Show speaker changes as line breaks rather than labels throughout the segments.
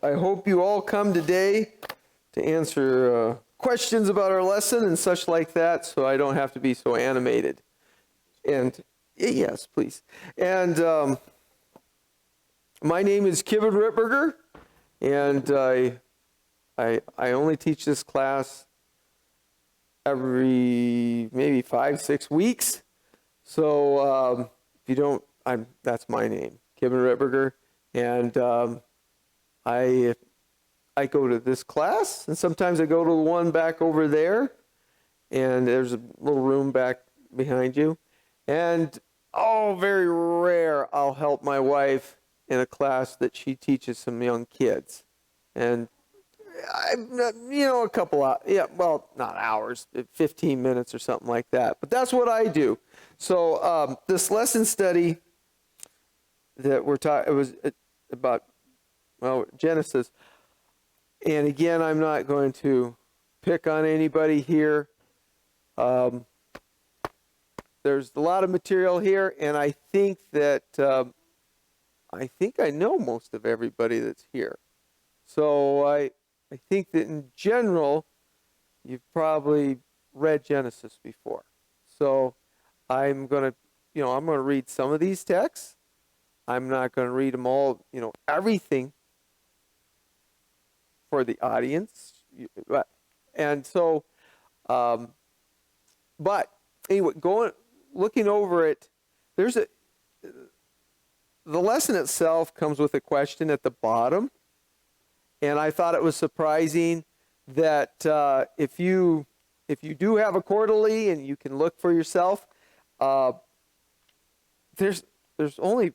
I hope you all come today to answer questions about our lesson and such like that, so I don't have to be so animated. And yes, please. And my name is Kevin Rittberger, and I only teach this class every maybe 5-6 weeks. So if you don't, that's my name, Kevin Rittberger, and I go to this class, and sometimes I go to the one back over there, and there's a little room back behind you. And very rare, I'll help my wife in a class that she teaches some young kids. And a couple of, not hours, 15 minutes or something like that. But that's what I do. So this lesson study that we're talking, it was about, Genesis. And again, I'm not going to pick on anybody here. There's a lot of material here, and I think that I know most of everybody that's here. So I think that in general, you've probably read Genesis before. So I'm going to read some of these texts. I'm not going to read them all, everything for the audience. And so, but anyway, looking over it, the lesson itself comes with a question at the bottom. And I thought it was surprising that if you do have a quarterly and you can look for yourself, there's only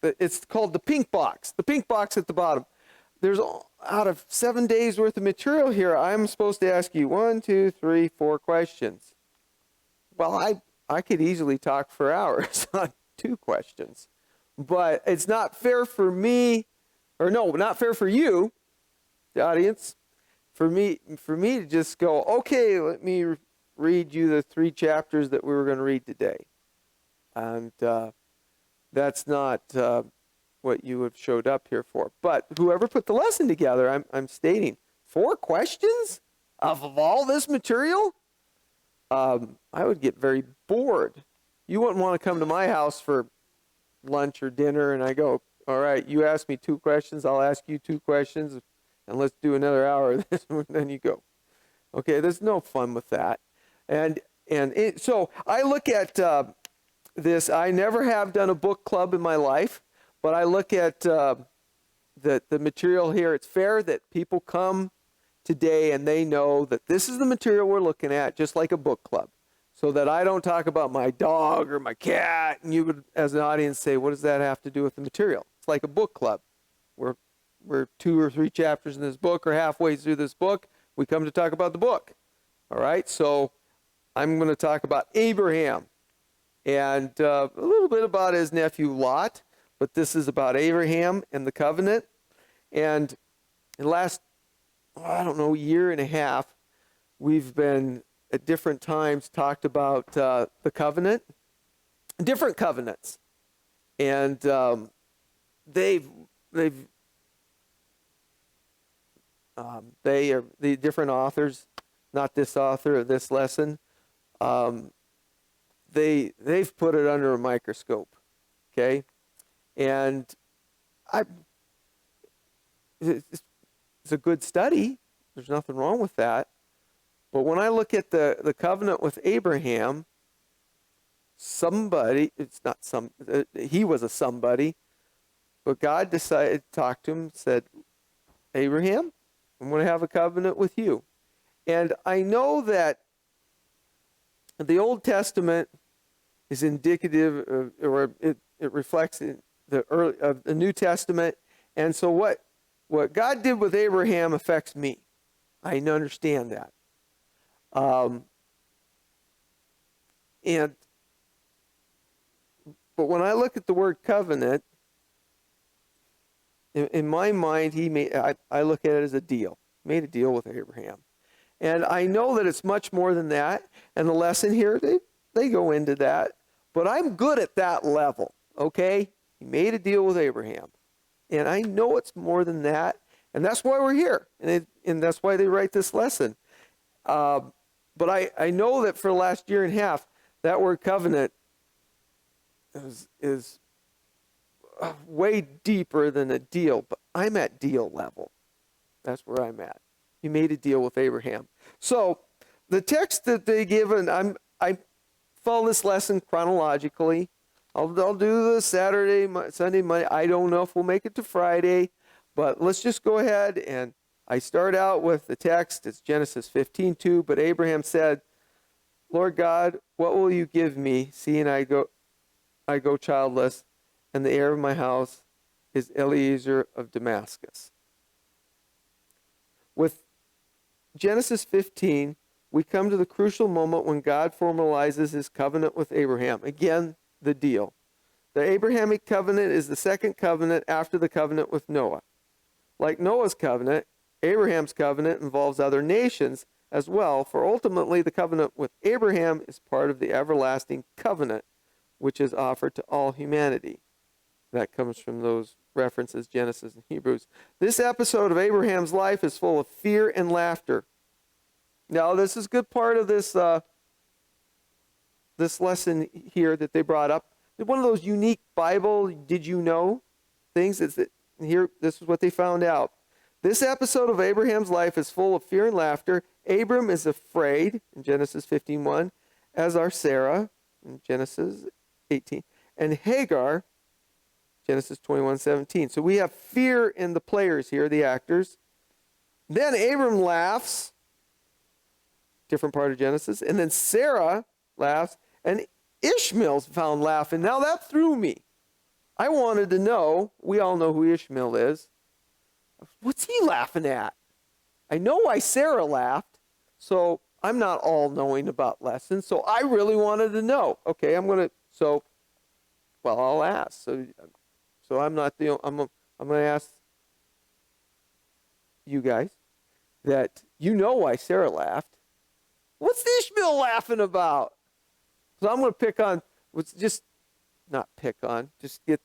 it's called the pink box at the bottom. There's out of 7 days worth of material here, I'm supposed to ask you 1, 2, 3, 4 questions. Well, I could easily talk for hours on 2 questions, but it's not fair for me, not fair for you, the audience, for me to just go, okay, let me read you the 3 chapters that we were going to read today. And that's not what you have showed up here for. But whoever put the lesson together, I'm stating, 4 questions of all this material? I would get very bored. You wouldn't want to come to my house for lunch or dinner, and I go, all right, you ask me 2 questions, I'll ask you 2 questions, and let's do another hour of this, and then you go. Okay, there's no fun with that. So I look at this. I never have done a book club in my life, but I look at the material here. It's fair that people come today and they know that this is the material we're looking at, just like a book club, so that I don't talk about my dog or my cat, and you would, as an audience, say, what does that have to do with the material? It's like a book club. We're 2 or 3 chapters in this book, or halfway through this book. We come to talk about the book. All right, so I'm going to talk about Abraham and a little bit about his nephew Lot, but this is about Abraham and the covenant. And in the last, year and a half, we've been at different times talked about the covenant, different covenants, and they are the different authors, not this author of this lesson. They've put it under a microscope, okay, and it's a good study. There's nothing wrong with that. But when I look at the covenant with Abraham, he was a somebody, But God decided to talk to him, said, Abraham, I'm going to have a covenant with you. And I know that the Old Testament is indicative of, or it reflects the New Testament. And so what God did with Abraham affects me. I understand that. But when I look at the word covenant, in my mind, I look at it as a deal. He made a deal with Abraham. And I know that it's much more than that. And the lesson here, they go into that. But I'm good at that level, okay? He made a deal with Abraham. And I know it's more than that. And that's why we're here. And that's why they write this lesson. But I know that for the last year and a half, that word covenant is way deeper than a deal. But I'm at deal level. That's where I'm at. He made a deal with Abraham. So the text that they give, and I follow this lesson chronologically. I'll do the Saturday, Sunday, Monday. I don't know if we'll make it to Friday, but let's just go ahead. And I start out with the text. It's Genesis 15:2. But Abraham said, Lord God, what will you give me, seeing I go childless, and the heir of my house is Eliezer of Damascus? With Genesis 15, we come to the crucial moment when God formalizes his covenant with Abraham. Again, the deal. The Abrahamic covenant is the second covenant after the covenant with Noah. Like Noah's covenant, Abraham's covenant involves other nations as well, for ultimately the covenant with Abraham is part of the everlasting covenant, which is offered to all humanity. That comes from those references, Genesis and Hebrews. This episode of Abraham's life is full of fear and laughter. Now, this is a good part of this lesson here that they brought up. One of those unique Bible, did you know things? Is that here? This is what they found out. This episode of Abraham's life is full of fear and laughter. Abram is afraid in Genesis 15:1, as are Sarah in Genesis 18, and Hagar, Genesis 21:17. So we have fear in the players here, the actors. Then Abram laughs, different part of Genesis, and then Sarah laughs, and Ishmael's found laughing. Now that threw me. I wanted to know, we all know who Ishmael is. What's he laughing at? I know why Sarah laughed, so I'm not all knowing about lessons, so I really wanted to know. Okay, I'll ask. So I'm not the I'm going to ask you guys that you know why Sarah laughed. What's Ishmael laughing about? So I'm going to pick on, just get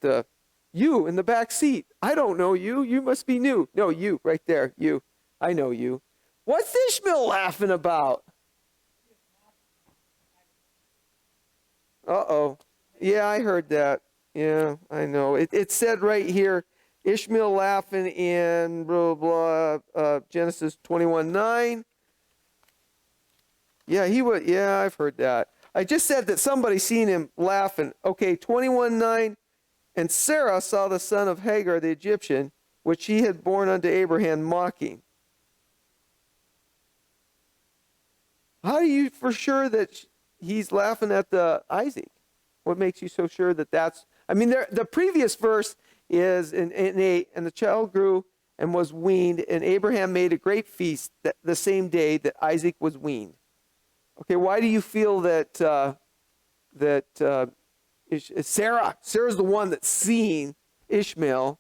you in the back seat. I don't know you. You must be new. No, you, right there, you. I know you. What's Ishmael laughing about? Uh-oh. Yeah, I heard that. Yeah, I know. It said right here, Ishmael laughing in blah, blah, Genesis 21:9. Yeah, I've heard that. I just said that somebody seen him laughing. Okay, 21:9. And Sarah saw the son of Hagar the Egyptian, which he had borne unto Abraham, mocking. How are you for sure that he's laughing at the Isaac? What makes you so sure that that's... I mean, the previous verse is in 8, and the child grew and was weaned, and Abraham made a great feast the same day that Isaac was weaned. Okay, why do you feel that Sarah's the one that's seeing Ishmael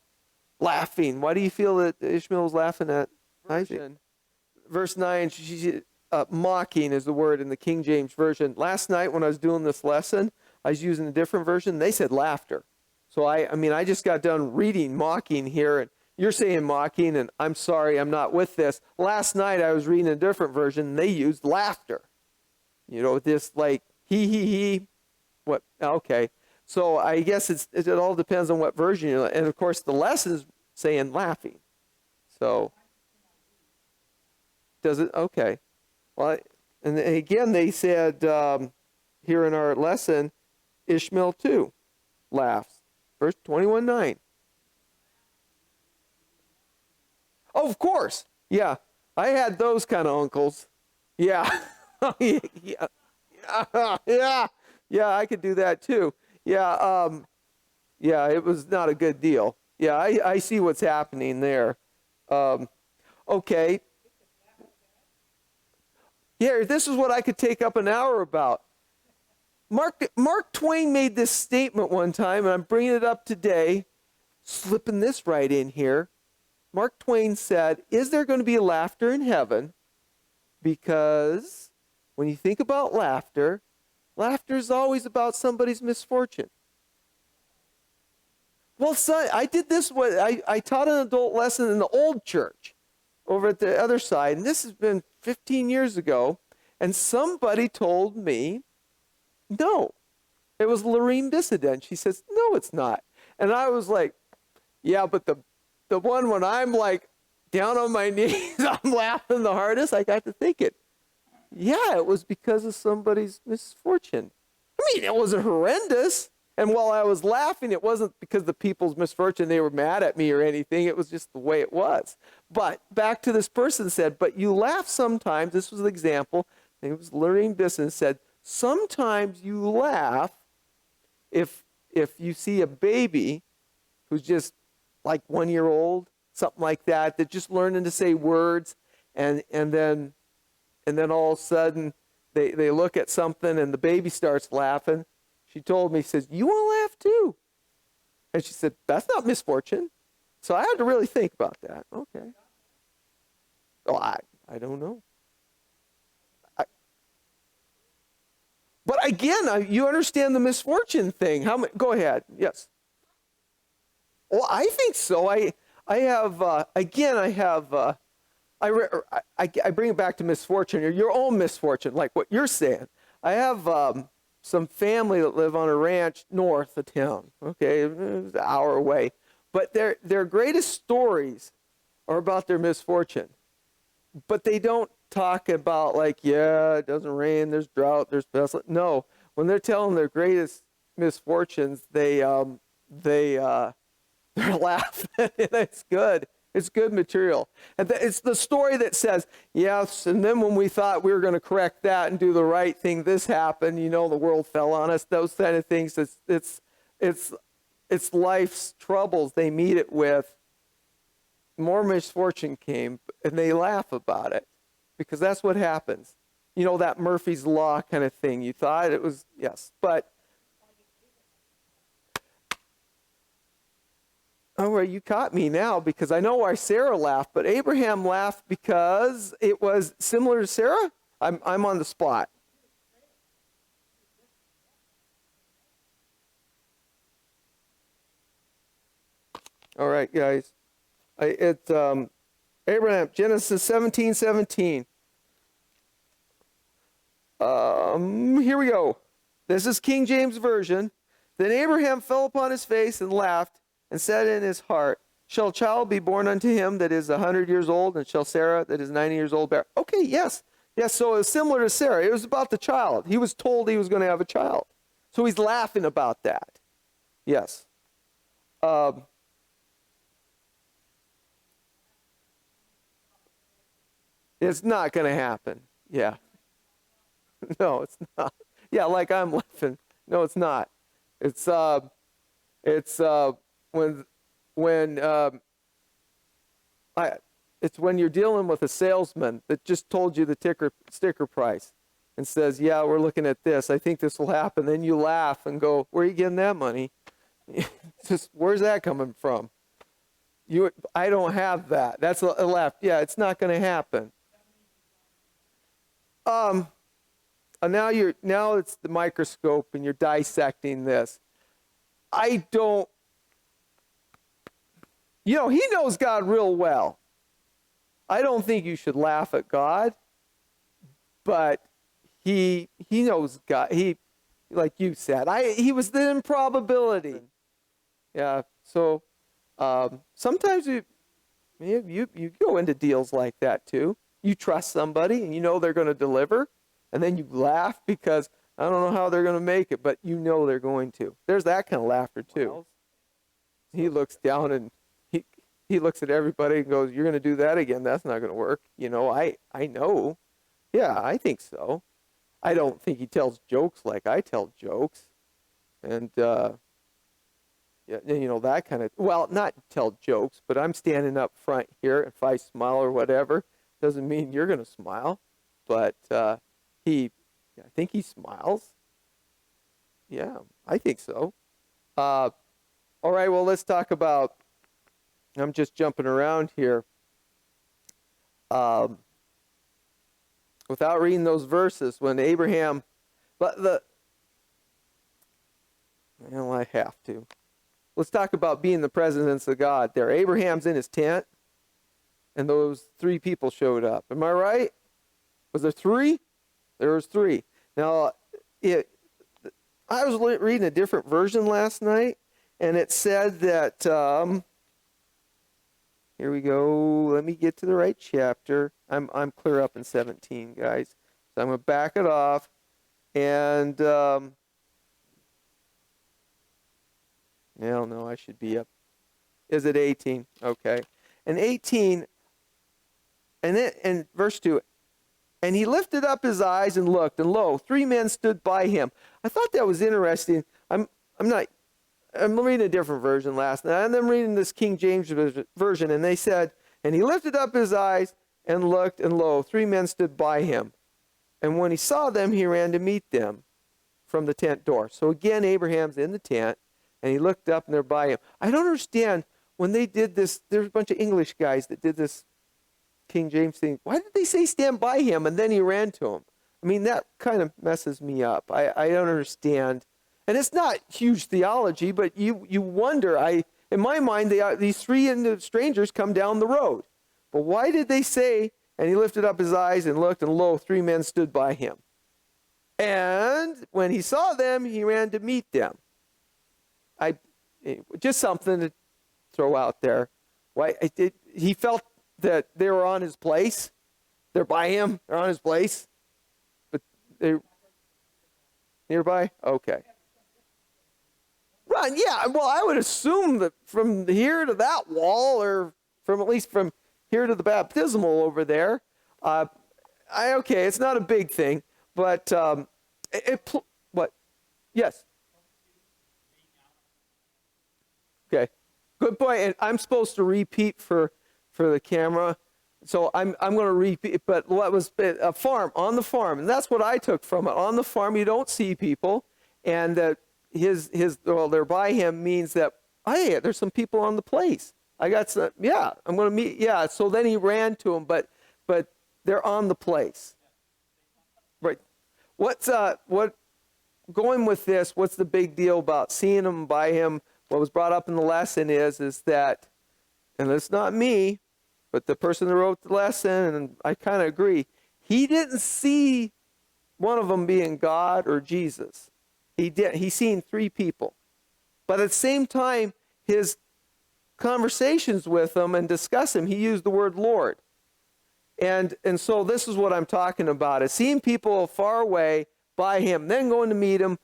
laughing? Why do you feel that Ishmael was laughing at Isaac? Verse 9, mocking is the word in the King James Version. Last night when I was doing this lesson, I was using a different version. They said laughter. So I just got done reading mocking here, and you're saying mocking, and I'm sorry, I'm not with this. Last night I was reading a different version, and they used laughter. You know, this like he. What? Okay. So I guess it all depends on what version you're, and of course the lesson's saying laughing. So does it? Okay. Well, and again they said here in our lesson, Ishmael too laughs. Verse 21:9. Oh, of course. Yeah. I had those kind of uncles. Yeah. Yeah. Yeah. Yeah, I could do that too. Yeah. Yeah, it was not a good deal. Yeah, I see what's happening there. Um, okay. Here, this is what I could take up an hour about. Mark Twain made this statement one time, and I'm bringing it up today, slipping this right in here. Mark Twain said, is there going to be laughter in heaven? Because when you think about laughter, laughter is always about somebody's misfortune. Well, son, I did this. I taught an adult lesson in the old church over at the other side, and this has been 15 years ago, and somebody told me, no, it was Lorene Bissident. She says, no, it's not. And I was like, yeah, but the one when I'm like down on my knees, I'm laughing the hardest, I got to thinking, yeah, it was because of somebody's misfortune. I mean, it wasn't horrendous. And while I was laughing, it wasn't because the people's misfortune, they were mad at me or anything. It was just the way it was. But back to this person said, but you laugh sometimes. This was an example. It was Lorene Bisson said, sometimes you laugh if you see a baby who's just like 1 year old, something like that, that's just learning to say words, and then all of a sudden they look at something and the baby starts laughing. She told me, says, you want to laugh too? And she said, that's not misfortune. So I had to really think about that. Okay. Oh, I don't know. But again, you understand the misfortune thing. Go ahead. Yes. Well, I think so. I bring it back to misfortune, or your own misfortune, like what you're saying. I have some family that live on a ranch north of town. Okay, it was an hour away, but their greatest stories are about their misfortune. But they don't talk about like, yeah, it doesn't rain, there's drought, there's pestilence. No, when they're telling their greatest misfortunes, they're laughing. It's good. It's good material. And it's the story that says, yes, and then when we thought we were going to correct that and do the right thing, this happened. You know, the world fell on us. Those kind of things. It's life's troubles they meet it with. More misfortune came, and they laugh about it because that's what happens. You know, that Murphy's Law kind of thing. You thought it was, yes, but all right, you caught me now because I know why Sarah laughed, but Abraham laughed because it was similar to Sarah? I'm on the spot. All right, guys. Abraham, Genesis 17:17. Here we go. This is King James Version. Then Abraham fell upon his face and laughed, and said in his heart, shall a child be born unto him that is 100 years old, and shall Sarah that is 90 years old bear? Okay, yes. Yes, so it was similar to Sarah. It was about the child. He was told he was going to have a child. So he's laughing about that. Yes. It's not going to happen. Yeah. No, it's not. Yeah, like I'm laughing. No, it's not. It's it's when you're dealing with a salesman that just told you the sticker price and says, yeah, we're looking at this. I think this will happen. Then you laugh and go, where are you getting that money? Just, where's that coming from? I don't have that. That's a laugh. Yeah, it's not going to happen. Now it's the microscope and you're dissecting this. He knows God real well. I don't think you should laugh at God, but he knows God. Like you said, he was the improbability. Yeah. So sometimes you go into deals like that too. You trust somebody and you know they're going to deliver, and then you laugh because I don't know how they're going to make it, but you know they're going to. There's that kind of laughter too. He looks down and he looks at everybody and goes, "You're going to do that again? That's not going to work." I know. Yeah, I think so. I don't think he tells jokes like I tell jokes. And, yeah, that kind of, well, not tell jokes, but I'm standing up front here. If I smile or whatever, doesn't mean you're going to smile. But I think he smiles. Yeah, I think so. All right, well, let's talk about, I'm just jumping around here. Without reading those verses, when Abraham, well, I have to. Let's talk about being the presence of God there. Abraham's in his tent, and those three people showed up. Am I right? Was there three? There was three. Now, I was reading a different version last night, and it said that, here we go. Let me get to the right chapter. I'm clear up in 17, guys. So I'm going to back it off. And, no, I should be up. Is it 18? Okay. And 18, and verse 2, and he lifted up his eyes and looked, and lo, three men stood by him. I thought that was interesting. I'm reading a different version last night, and I'm reading this King James version, and they said, and he lifted up his eyes and looked, and lo, three men stood by him. And when he saw them, he ran to meet them from the tent door. So again, Abraham's in the tent, and he looked up, and they're by him. I don't understand, when they did this, there's a bunch of English guys that did this King James thing. Why did they say stand by him, and then he ran to him? I mean, that kind of messes me up. I don't understand. And it's not huge theology, but you wonder. In my mind, these three strangers come down the road. But why did they say, and he lifted up his eyes and looked, and lo, three men stood by him. And when he saw them, he ran to meet them. Just something to throw out there. He felt that they were on his place. They're by him. They're on his place. But they're nearby? Okay. Right, yeah. Well, I would assume that from here to that wall, or at least from here to the baptismal over there, okay, it's not a big thing, but what? Yes. Okay, good point. And I'm supposed to repeat for the camera, so I'm going to repeat. But what was a farm, on the farm, and that's what I took from it. On the farm, you don't see people, and that they're by him means that, hey, there's some people on the place. I got some. Yeah, I'm going to meet. Yeah. So then he ran to him, but they're on the place. Right. Going with this? What's the big deal about seeing him by him? What was brought up in the lesson is that, and it's not me, but the person that wrote the lesson, and I kind of agree, he didn't see one of them being God or Jesus. He seen three people. But at the same time, his conversations with them and discuss him, he used the word Lord. And so this is what I'm talking about, is seeing people far away by him, then going to meet him.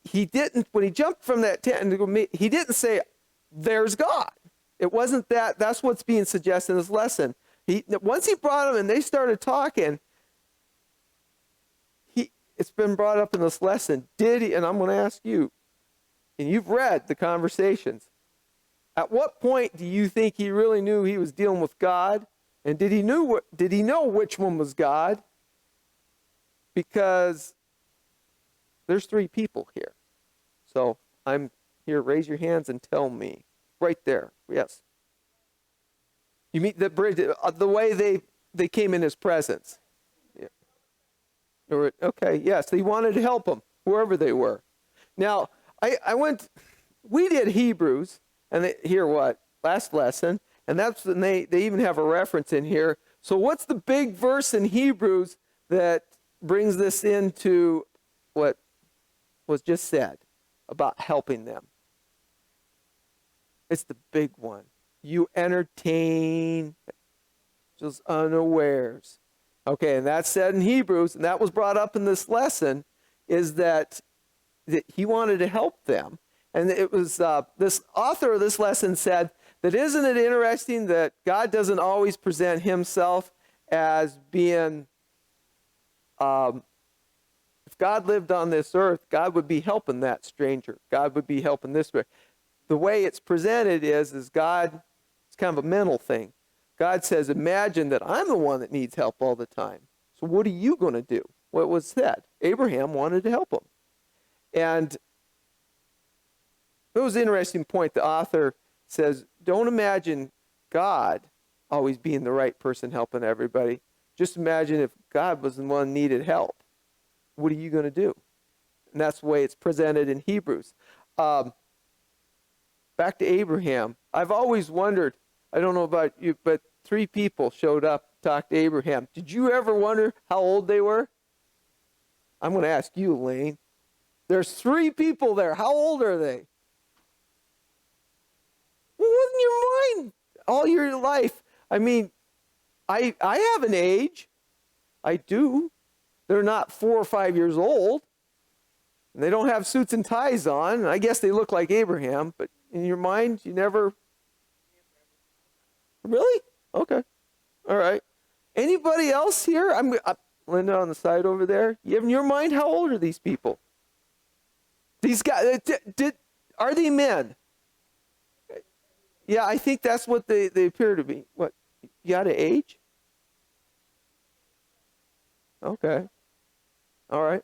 He didn't, when he jumped from that tent, he didn't say, there's God. It wasn't that. That's what's being suggested in this lesson. Once he brought him and they started talking, it's been brought up in this lesson. Did he, and I'm going to ask you, and you've read the conversations, at what point do you think he really knew he was dealing with God? And did he know which one was God? Because there's three people here. So I'm here, raise your hands and tell me. Right there, yes. You mean the bridge, the way they came in his presence. Yeah. Okay, yes, he wanted to help them, whoever they were. Now, we did Hebrews, and last lesson, and that's, and they even have a reference in here. So what's the big verse in Hebrews that brings this into what was just said about helping them? It's the big one. You entertain just unawares. Okay, and that's said in Hebrews, and that was brought up in this lesson, is that he wanted to help them. And it was this author of this lesson said that isn't it interesting that God doesn't always present himself as being, if God lived on this earth, God would be helping that stranger. God would be helping this way. The way it's presented is God, it's kind of a mental thing. God says, imagine that I'm the one that needs help all the time. So what are you going to do? What was said? Abraham wanted to help him. And it was an interesting point. The author says, don't imagine God always being the right person helping everybody. Just imagine if God was the one who needed help. What are you going to do? And that's the way it's presented in Hebrews. Back to Abraham. I've always wondered, I don't know about you, but 3 people showed up to talk to Abraham. Did you ever wonder how old they were? I'm going to ask you, Elaine. There's 3 people there. How old are they? What was in your mind all your life? I mean, I have an age. I do. They're not 4 or 5 years old. And they don't have suits and ties on. I guess they look like Abraham, but in your mind, you never... Really? Okay. All right. Anybody else here? Linda on the side over there. You have in your mind, how old are these people? These guys, are they men? Yeah, I think that's what they appear to be. What, you got an age? Okay. All right.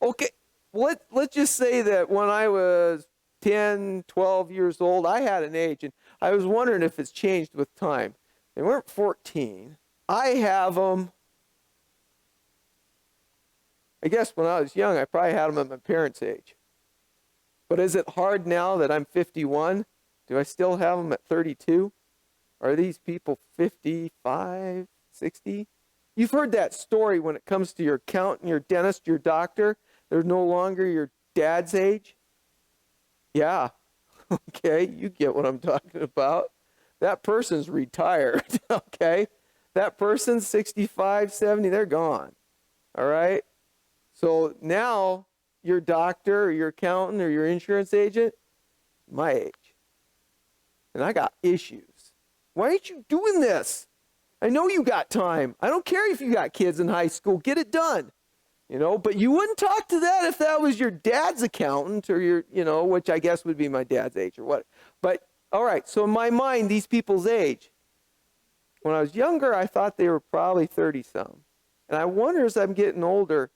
Okay, let's just say that when I was 10, 12 years old, I had an age, and I was wondering if it's changed with time. They weren't 14. I have them, I guess when I was young, I probably had them at my parents' age. But is it hard now that I'm 51? Do I still have them at 32? Are these people 55, 60? You've heard that story when it comes to your accountant, your dentist, your doctor. They're no longer your dad's age. Yeah. Okay, you get what I'm talking about. That person's retired, okay? That person's 65, 70, they're gone, all right? So now your doctor or your accountant or your insurance agent, my age. And I got issues. Why aren't you doing this? I know you got time. I don't care if you got kids in high school. Get it done. You know, but you wouldn't talk to that if that was your dad's accountant or your, you know, which I guess would be my dad's age or what. But, all right, so in my mind, these people's age, when I was younger, I thought they were probably 30-some. And I wonder as I'm getting older,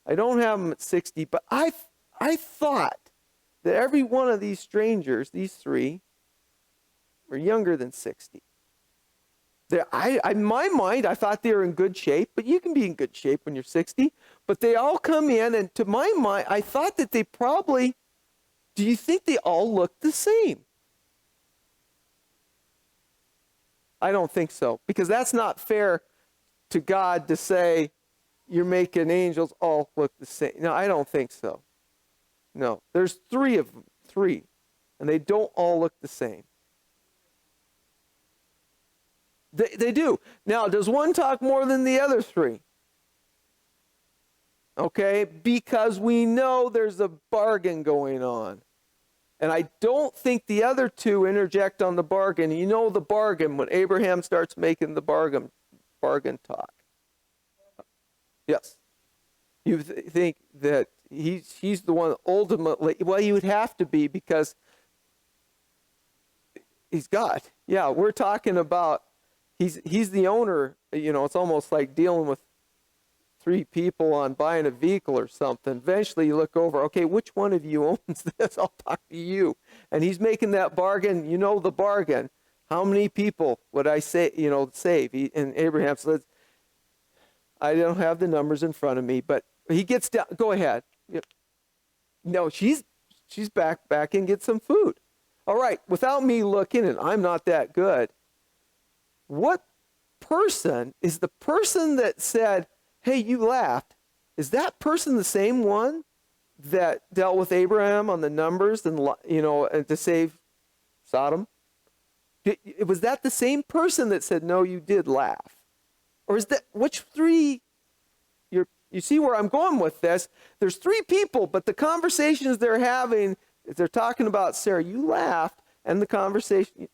I don't have them at 60, but I thought that every one of these strangers, these 3, were younger than 60. In my mind, I thought they were in good shape, but you can be in good shape when you're 60. But they all come in, and to my mind, I thought that they probably, do you think they all look the same? I don't think so, because that's not fair to God to say you're making angels all look the same. No, I don't think so. No, there's 3 of them, 3, and they don't all look the same. They do. Now, does one talk more than the other 3? Okay, because we know there's a bargain going on. And I don't think the other 2 interject on the bargain. You know the bargain when Abraham starts making the bargain talk. Yes. You think that he's the one ultimately, well, he would have to be because he's God. Yeah, we're talking about he's the owner. You know, it's almost like dealing with 3 people on buying a vehicle or something. Eventually you look over, okay, which one of you owns this? I'll talk to you. And he's making that bargain. You know the bargain. How many people would I say, you know, save? And Abraham says, I don't have the numbers in front of me, but he gets down. Go ahead. No, she's back and get some food. All right, without me looking, and I'm not that good, what person is the person that said, hey, you laughed? Is that person the same one that dealt with Abraham on the numbers and, you know, and to save Sodom? Was that the same person that said, no, you did laugh? Or is that, which 3? You see where I'm going with this? There's 3 people, but the conversations they're having, they're talking about Sarah, you laughed, and the conversation,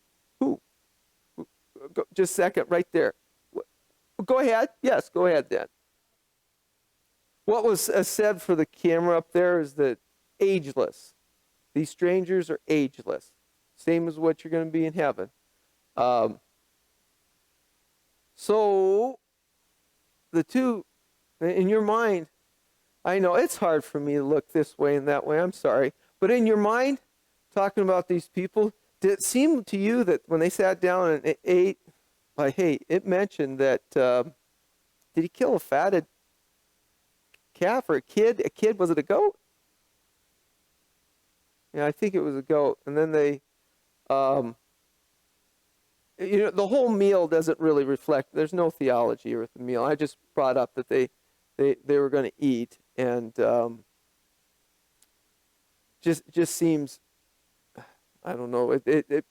just a second, right there. Go ahead. Yes, go ahead then. What was said for the camera up there is that ageless. These strangers are ageless. Same as what you're going to be in heaven. So, the two, in your mind, I know it's hard for me to look this way and that way, I'm sorry. But in your mind, talking about these people, did it seem to you that when they sat down and ate, like, hey, it mentioned that, did he kill a fatted calf or a kid? A kid, was it a goat? Yeah, I think it was a goat. And then they, the whole meal doesn't really reflect, there's no theology with the meal. I just brought up that they were going to eat, and just seems, I don't know,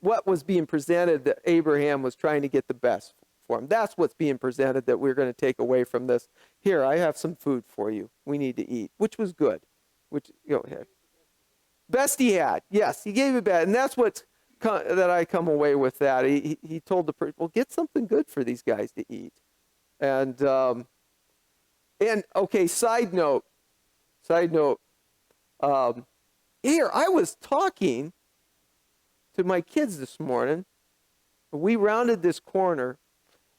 what was being presented that Abraham was trying to get the best for him. That's what's being presented that we're going to take away from this. Here, I have some food for you. We need to eat, which was good. Go ahead. Best he had. Yes, he gave it best. And that's what's that I come away with that. He told the person, well, get something good for these guys to eat. And okay, side note, here, I was talking to my kids this morning. We rounded this corner,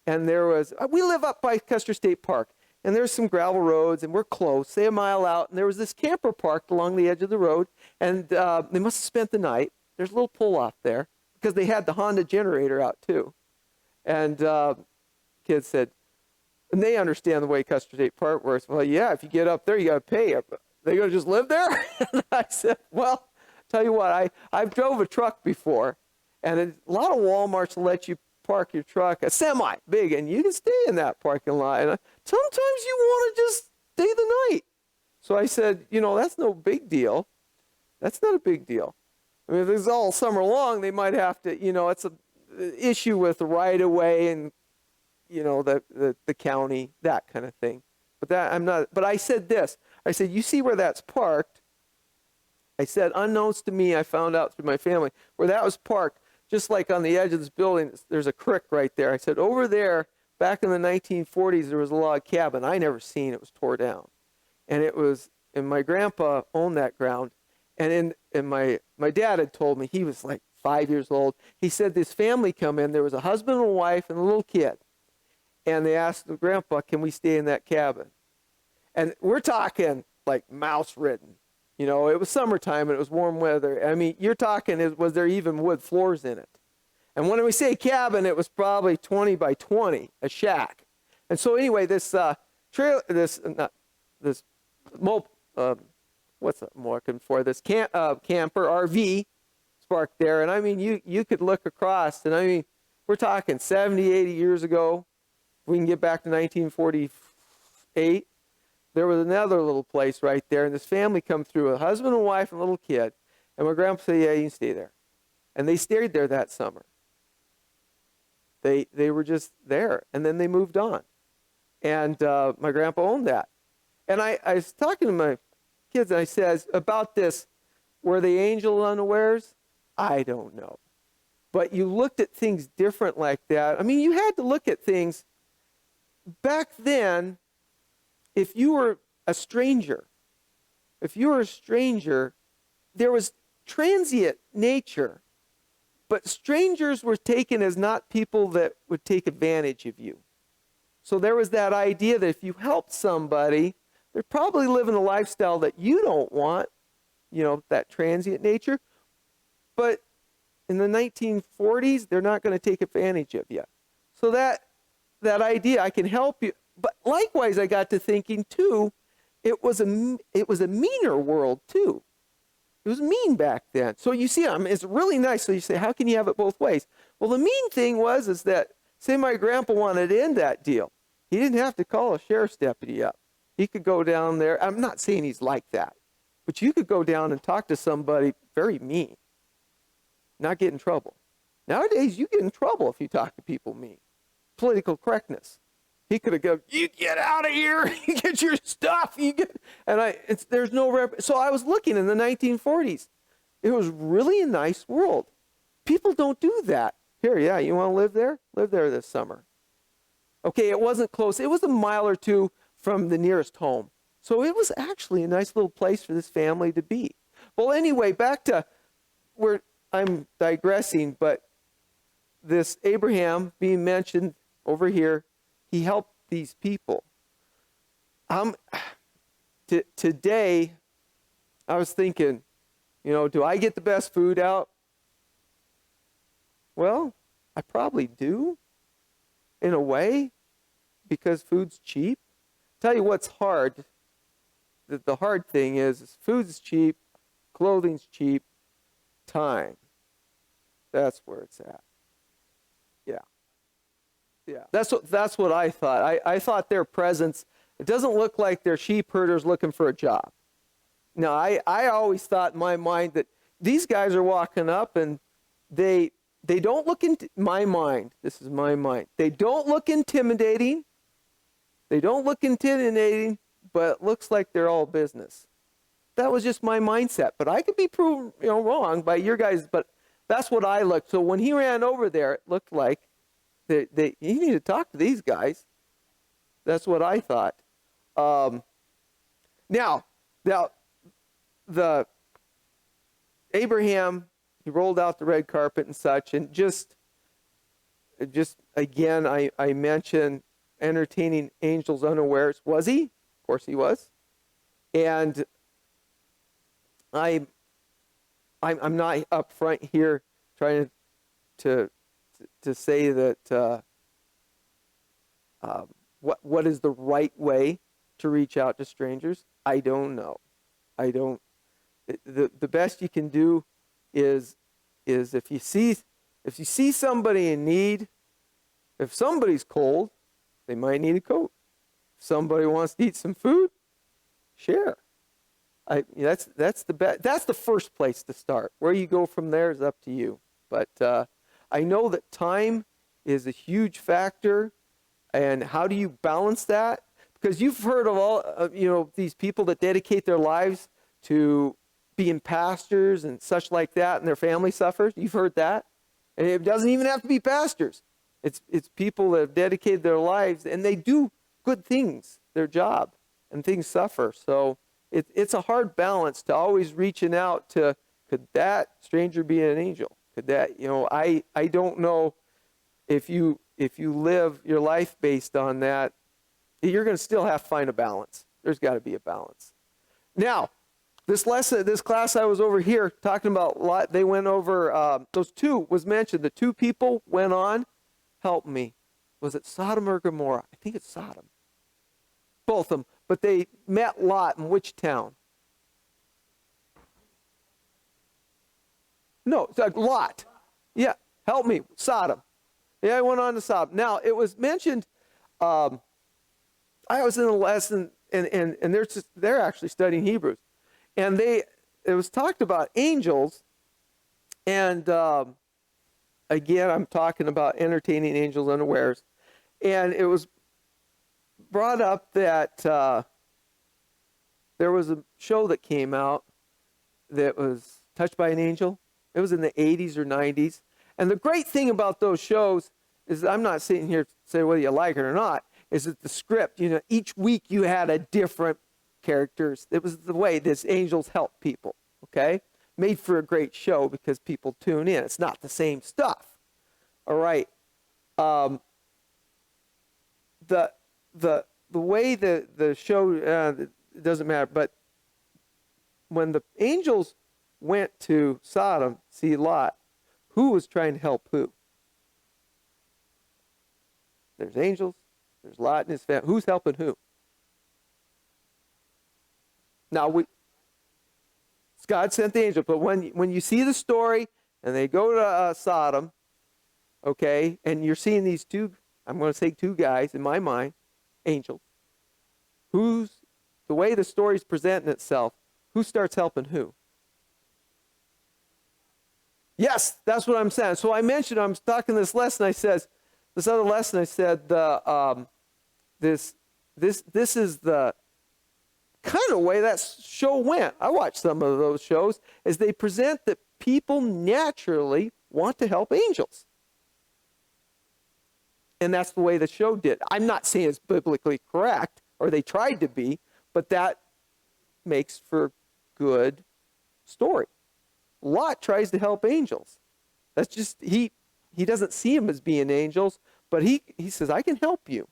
and we live up by Custer State Park, and there's some gravel roads, and we're close, say a mile out, and there was this camper parked along the edge of the road, and they must have spent the night. There's a little pull-off there, because they had the Honda generator out, too. And kids said, and they understand the way Custer State Park works. Well, yeah, if you get up there, you got to pay. They going to just live there? And I said, well, tell you what, I've drove a truck before, and a lot of Walmarts will let you park your truck, a semi, big, and you can stay in that parking lot. And sometimes you want to just stay the night. So I said, that's no big deal. That's not a big deal. I mean, if it's all summer long, they might have to, it's an issue with the right-of-way and, the county, that kind of thing. But I said this. I said, you see where that's parked? I said, unknowns to me, I found out through my family, where that was parked, just like on the edge of this building, there's a creek right there. I said, over there, back in the 1940s, there was a log cabin. I never seen it. Was tore down. And my grandpa owned that ground. And my dad had told me, he was like 5 years old. He said this family come in. There was a husband and a wife and a little kid. And they asked the grandpa, can we stay in that cabin? And we're talking like mouse-ridden. It was summertime and it was warm weather. I mean, you're talking, was there even wood floors in it? And when we say cabin, it was probably 20 by 20, a shack. And so anyway, what's that I'm looking for? This camper RV parked there. And I mean, you could look across, and I mean, we're talking 70, 80 years ago. We can get back to 1948. There was another little place right there, and this family come through, a husband and wife and a little kid. And my grandpa said, yeah, you can stay there. And they stayed there that summer. They were just there, and then they moved on. And my grandpa owned that. And I was talking to my kids, and I said, about this, were they angel unawares? I don't know. But you looked at things different like that. I mean, you had to look at things. Back then, if you were a stranger, there was transient nature. But strangers were taken as not people that would take advantage of you. So there was that idea that if you helped somebody, they're probably living a lifestyle that you don't want, that transient nature. But in the 1940s, they're not going to take advantage of you. So that idea, I can help you. But likewise, I got to thinking, too, it was a meaner world, too. It was mean back then. So you see, it's really nice. So you say, how can you have it both ways? Well, the mean thing is that, say my grandpa wanted to end that deal. He didn't have to call a sheriff's deputy up. He could go down there. I'm not saying he's like that. But you could go down and talk to somebody very mean, not get in trouble. Nowadays, you get in trouble if you talk to people mean. Political correctness. He could have gone, you get out of here, you get your stuff, there's no so I was looking in the 1940s. It was really a nice world. People don't do that. Here, yeah, you want to live there? Live there this summer. Okay, it wasn't close. It was a mile or two from the nearest home. So it was actually a nice little place for this family to be. Well, anyway, back to where I'm digressing, but this Abraham being mentioned over here, he helped these people. Today, I was thinking, do I get the best food out? Well, I probably do, in a way, because food's cheap. Tell you what's hard. The hard thing is food's cheap, clothing's cheap, time. That's where it's at. Yeah. Yeah. That's what I thought. I thought their presence, it doesn't look like they're sheep herders looking for a job. No, I always thought in my mind that these guys are walking up and they don't look into my mind. This is my mind. They don't look intimidating. But it looks like they're all business. That was just my mindset. But I could be proven wrong by your guys, but that's what I looked. So when he ran over there, it looked like you need to talk to these guys. That's what I thought. Now, the Abraham, he rolled out the red carpet and such, and just again, I mentioned entertaining angels unawares. Was he? Of course he was. And I'm not up front here trying to say that what is the right way to reach out to strangers. I don't know. The best you can do is if you see somebody in need, if somebody's cold, they might need a coat. If somebody wants to eat some food, share. That's the first place to start. Where you go from there is up to you. But I know that time is a huge factor, and how do you balance that? Because you've heard of all these people that dedicate their lives to being pastors and such like that, and their family suffers. You've heard that, and it doesn't even have to be pastors. It's people that have dedicated their lives, and they do good things, their job, and things suffer. So it's a hard balance to always reaching out to, could that stranger be an angel? Could that, I don't know if you live your life based on that, you're going to still have to find a balance. There's got to be a balance. Now, this class I was over here talking about, they went over, those two was mentioned, the two people went on, help me. Was it Sodom or Gomorrah? I think it's Sodom. Both of them. But they met Lot in which town? No, Lot. Yeah, help me. Sodom. Yeah, I went on to Sodom. Now, it was mentioned, I was in a lesson, and they're actually studying Hebrews. And it was talked about angels, and again, I'm talking about entertaining angels unawares. And it was brought up that there was a show that came out that was Touched by an Angel. It was in the 80s or 90s. And the great thing about those shows is, I'm not sitting here to say whether you like it or not, is that the script, each week you had a different characters. It was the way this angels help people, okay? Made for a great show because people tune in. It's not the same stuff. All right. The way the show, it doesn't matter, but when the angels went to Sodom, see Lot, who was trying to help who? There's angels, there's Lot and his family. Who's helping who? Now, God sent the angel, but when you see the story and they go to Sodom, okay, and you're seeing these two, I'm going to say two guys in my mind, angels, the way the story's presenting itself, who starts helping who? Yes, that's what I'm saying. So I mentioned, I'm talking this lesson, this other lesson, I said, this is the kind of way that show went. I watched some of those shows, as they present that people naturally want to help angels. and that's the way the show did. I'm not saying it's biblically correct, or they tried to be, but that makes for good story. Lot tries to help angels. That's just, he doesn't see them as being angels, but he says, I can help you.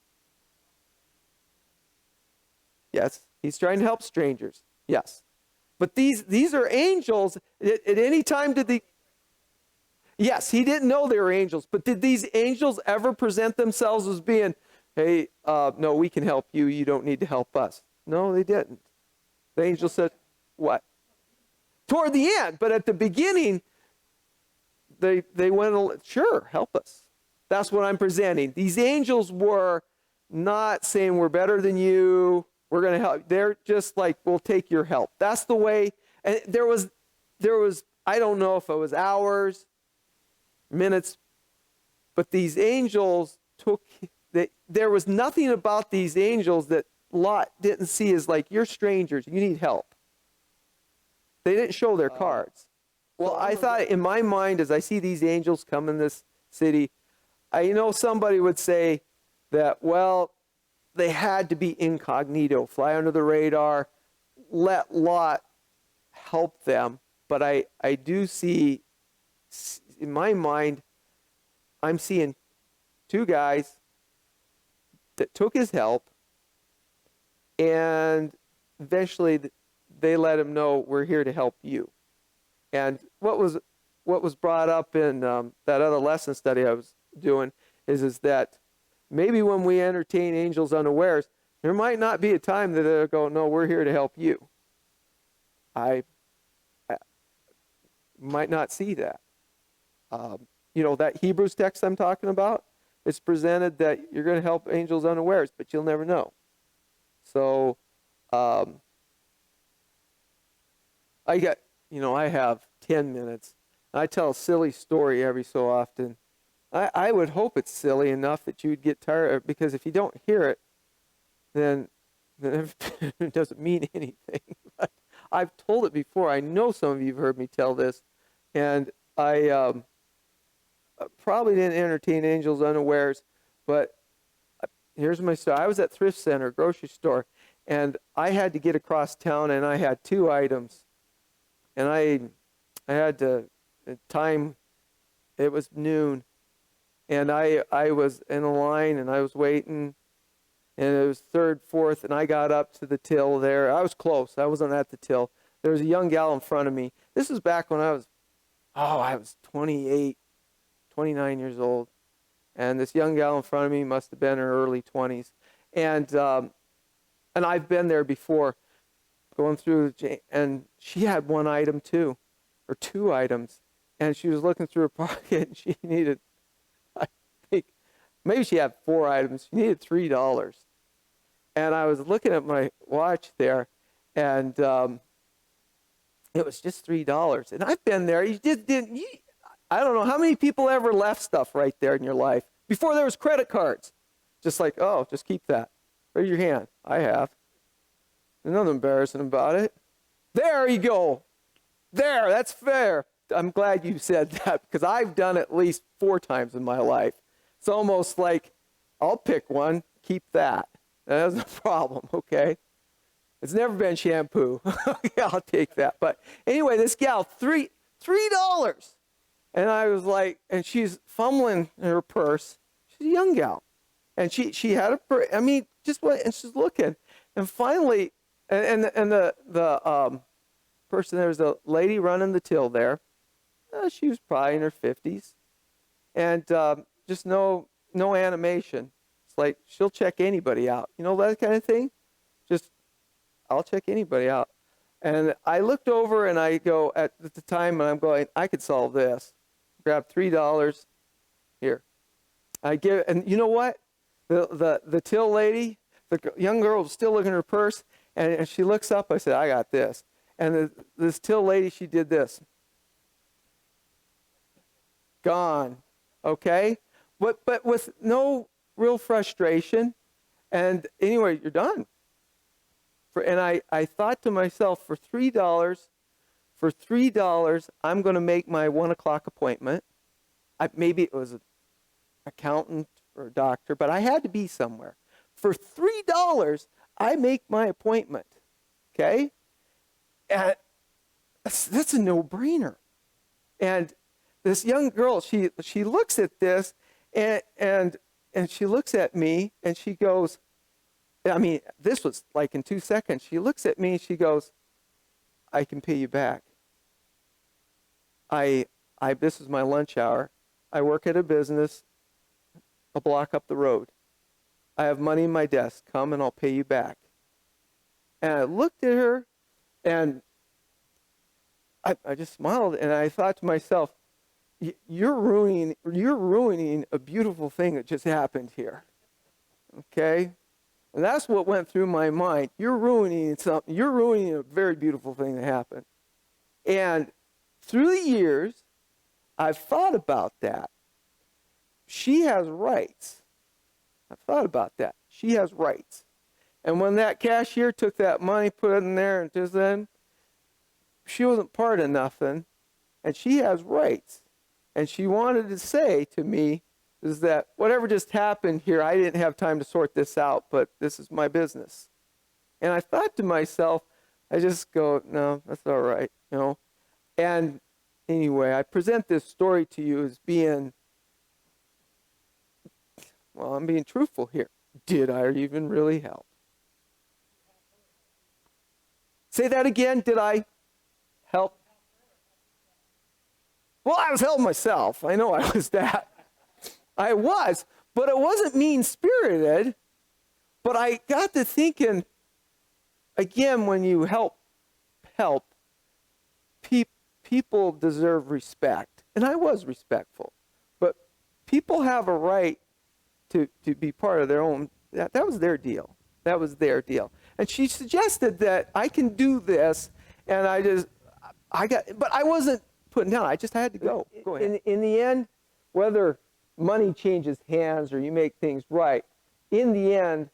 Yes, he's trying to help strangers. Yes. But these are angels. At any time did the... Yes, he didn't know they were angels, but did these angels ever present themselves as being, hey, no, we can help you. You don't need to help us. No, they didn't. The angel said, what? Toward the end, but at the beginning, they went, sure, help us. That's what I'm presenting. These angels were not saying we're better than you, we're going to help. They're just like, we'll take your help. That's the way. And there was, I don't know if it was hours, minutes, but these angels there was nothing about these angels that Lot didn't see as like, you're strangers, you need help. They didn't show their cards. Well, I thought in my mind, as I see these angels come in this city, somebody would say that, well, they had to be incognito, fly under the radar, let Lot help them. But I do see, in my mind, I'm seeing two guys that took his help, and eventually they let him know, we're here to help you. And what was brought up in that other lesson study I was doing is that maybe when we entertain angels unawares, there might not be a time that they'll go, no, we're here to help you. I might not see that. That Hebrews text I'm talking about, it's presented that you're going to help angels unawares, but you'll never know. So I have 10 minutes. I tell a silly story every so often. I would hope it's silly enough that you would get tired, because if you don't hear it, then it doesn't mean anything. But I've told it before. I know some of you have heard me tell this, and I probably didn't entertain angels unawares, but here's my story. I was at thrift center, grocery store, and I had to get across town, and I had 2 items, and I had to time. It was noon. And I was in a line, and I was waiting, and it was third, fourth, and I got up to the till there. I was close. I wasn't at the till. There was a young gal in front of me. This was back when I was 28, 29 years old. And this young gal in front of me must have been in her early 20s. And I've been there before, going through, and she had 1 item too, or 2 items. And she was looking through her pocket, and she needed, maybe she had 4 items. She needed $3. And I was looking at my watch there, and it was just $3. And I've been there. I don't know how many people ever left stuff right there in your life before there was credit cards. Just like, oh, just keep that. Raise your hand. I have. There's nothing embarrassing about it. There you go. There, that's fair. I'm glad you said that, because I've done it at least 4 times in my life. It's almost like, I'll pick one, keep that. That's no problem, okay? It's never been shampoo. Okay, I'll take that. But anyway, this gal, $3. And I was like, and she's fumbling in her purse. She's a young gal. And she had a purse. I mean, just what, and she's looking. And finally, and the person, there was a lady running the till there. She was probably in her 50s. And just no animation. It's like, she'll check anybody out. You know, that kind of thing? Just, I'll check anybody out. And I looked over, and I go, at the time, and I'm going, I could solve this. Grab $3. Here. I give, and you know what? The till lady, the young girl was still looking at her purse, and she looks up. I said, I got this. And this till lady, she did this. Gone. Okay? But with no real frustration. And anyway, you're done. And I thought to myself, for $3, I'm going to make my 1 o'clock appointment. Maybe it was an accountant or a doctor, but I had to be somewhere. For $3, I make my appointment. Okay? And that's a no-brainer. And this young girl, she looks at this and she looks at me and she goes, I mean, this was like in 2 seconds. She looks at me and she goes, I can pay you back. This is my lunch hour. I work at a business a block up the road. I have money in my desk. Come and I'll pay you back. And I looked at her and I just smiled and I thought to myself, you're ruining a beautiful thing that just happened here. Okay? And that's what went through my mind. You're ruining something. You're ruining a very beautiful thing that happened. And through the years, I've thought about that. She has rights. I've thought about that. She has rights. And when that cashier took that money, put it in there, and just then, she wasn't part of nothing, and she has rights. And she wanted to say to me is that whatever just happened here, I didn't have time to sort this out, but this is my business. And I thought to myself, I just go, no, that's all right, you know. And anyway, I present this story to you as being, well, I'm being truthful here. Did I even really help? Say that again. Did I help? Well, I was helping myself. I know I was that. I was, but it wasn't mean-spirited. But I got to thinking, again, when you help, people deserve respect. And I was respectful. But people have a right to be part of their own. That was their deal. That was their deal. And she suggested that I can do this, and but I wasn't putting down. I just had to go. Go ahead. In the end, whether money changes hands or you make things right, in the end,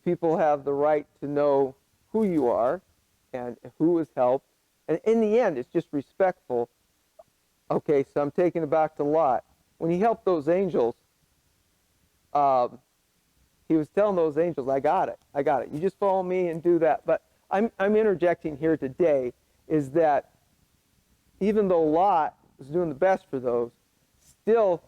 people have the right to know who you are and who was helped. And in the end, it's just respectful. Okay, so I'm taking it back to Lot. When he helped those angels, he was telling those angels, I got it. You just follow me and do that. But I'm interjecting here today is that even though Lot was doing the best for those, still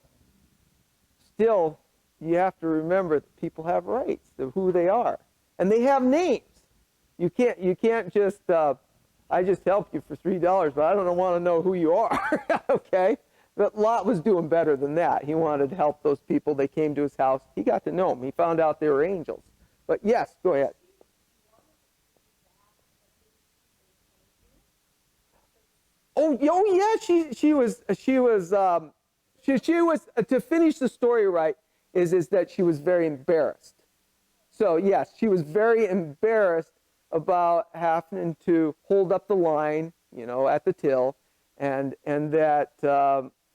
you have to remember that people have rights to who they are. And they have names. You can't just, I just helped you for $3, but I don't want to know who you are. Okay? But Lot was doing better than that. He wanted to help those people. They came to his house. He got to know them. He found out they were angels. But yes, go ahead. Oh yeah, she was to finish the story right is that she was very embarrassed. So yes, she was very embarrassed about having to hold up the line, at the till, and that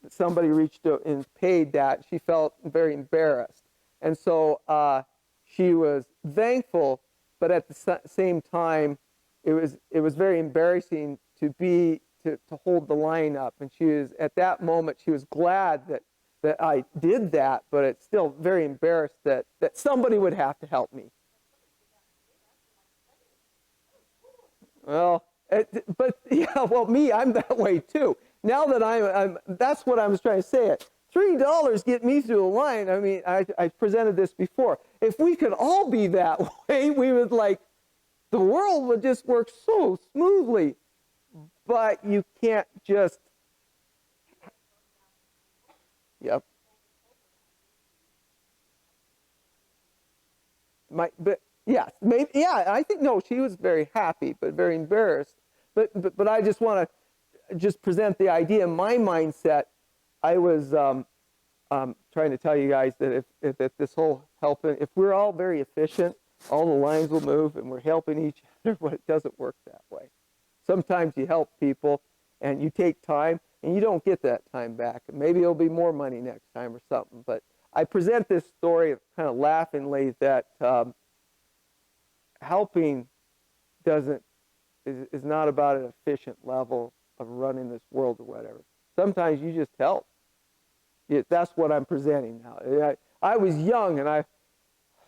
somebody reached out and paid that. She felt very embarrassed, and so she was thankful, but at the same time, it was very embarrassing to hold the line up. And she was, at that moment, she was glad that I did that, but it's still very embarrassed that somebody would have to help me. Well, me, I'm that way too. Now that that's what I was trying to say. $3 get me through the line. I mean, I presented this before. If we could all be that way, we would the world would just work so smoothly. But you can't just, yep. But yes, maybe, yeah, I think, no, she was very happy, but very embarrassed. But I just want to just present the idea. In my mindset, I was trying to tell you guys that if this whole helping, if we're all very efficient, all the lines will move and we're helping each other, but it doesn't work that way. Sometimes you help people and you take time and you don't get that time back. Maybe it'll be more money next time or something. But I present this story kind of laughingly that helping is not about an efficient level of running this world or whatever. Sometimes you just help. That's what I'm presenting now. I was young, and I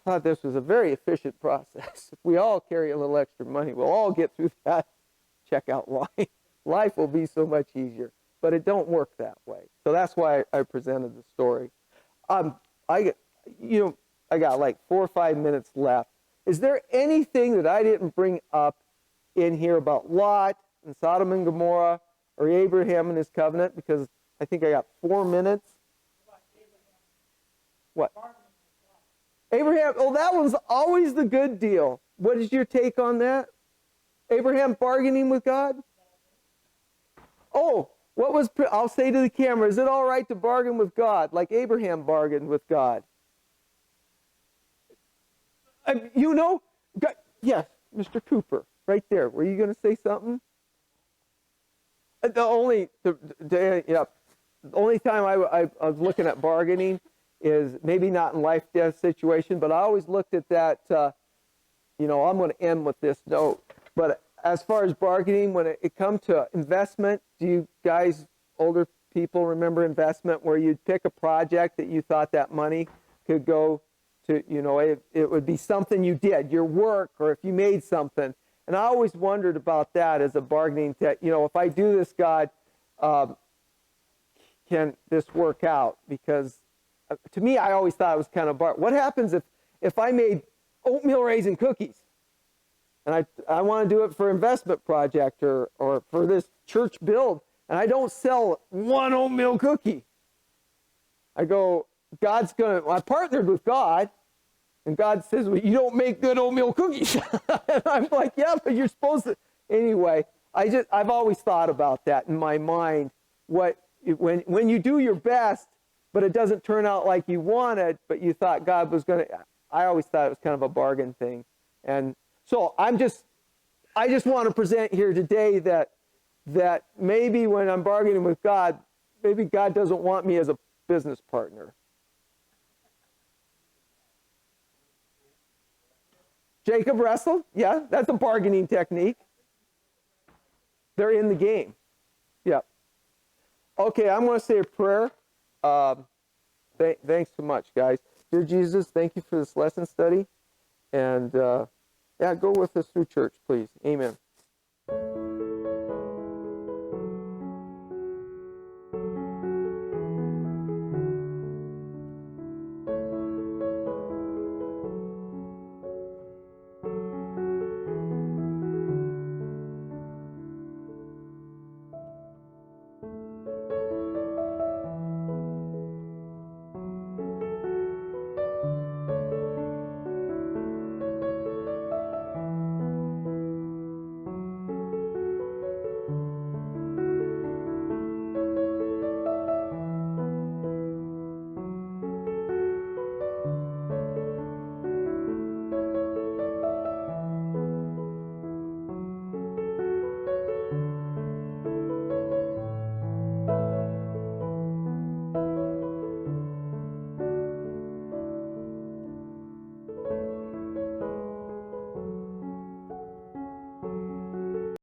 thought this was a very efficient process. If we all carry a little extra money, we'll all get through that checkout line. Life will be so much easier. But it don't work that way. So that's why I presented the story. I got like 4 or 5 minutes left. Is there anything that I didn't bring up in here about Lot and Sodom and Gomorrah or Abraham and his covenant? Because I think I got 4 minutes. What? Abraham, oh, that one's always the good deal. What is your take on that? Abraham bargaining with God? Oh, I'll say to the camera, is it all right to bargain with God like Abraham bargained with God? Yes, Mr. Cooper, right there. Were you going to say something? The only time I was looking at bargaining is maybe not in life-death situation, but I always looked at that, I'm going to end with this note. But as far as bargaining, when it comes to investment, do you guys, older people, remember investment where you'd pick a project that you thought that money could go to, it would be something you did, your work, or if you made something. And I always wondered about that as a bargaining tech. If I do this, God, can this work out? Because to me, I always thought it was kind of what happens if I made oatmeal raisin cookies and I want to do it for investment project or for this church build, and I don't sell one oatmeal cookie. I go, I partnered with God, and God says, well, you don't make good oatmeal cookies. And I'm like, yeah, but you're supposed to. Anyway, I've always thought about that in my mind. When you do your best, but it doesn't turn out like you wanted, but you thought God was going to, I always thought it was kind of a bargain thing. And so I just want to present here today that maybe when I'm bargaining with God, maybe God doesn't want me as a business partner. Jacob wrestled? Yeah, that's a bargaining technique. They're in the game. Yeah. Okay, I'm going to say a prayer. Thanks so much, guys. Dear Jesus, thank you for this lesson study. And go with us through church, please. Amen.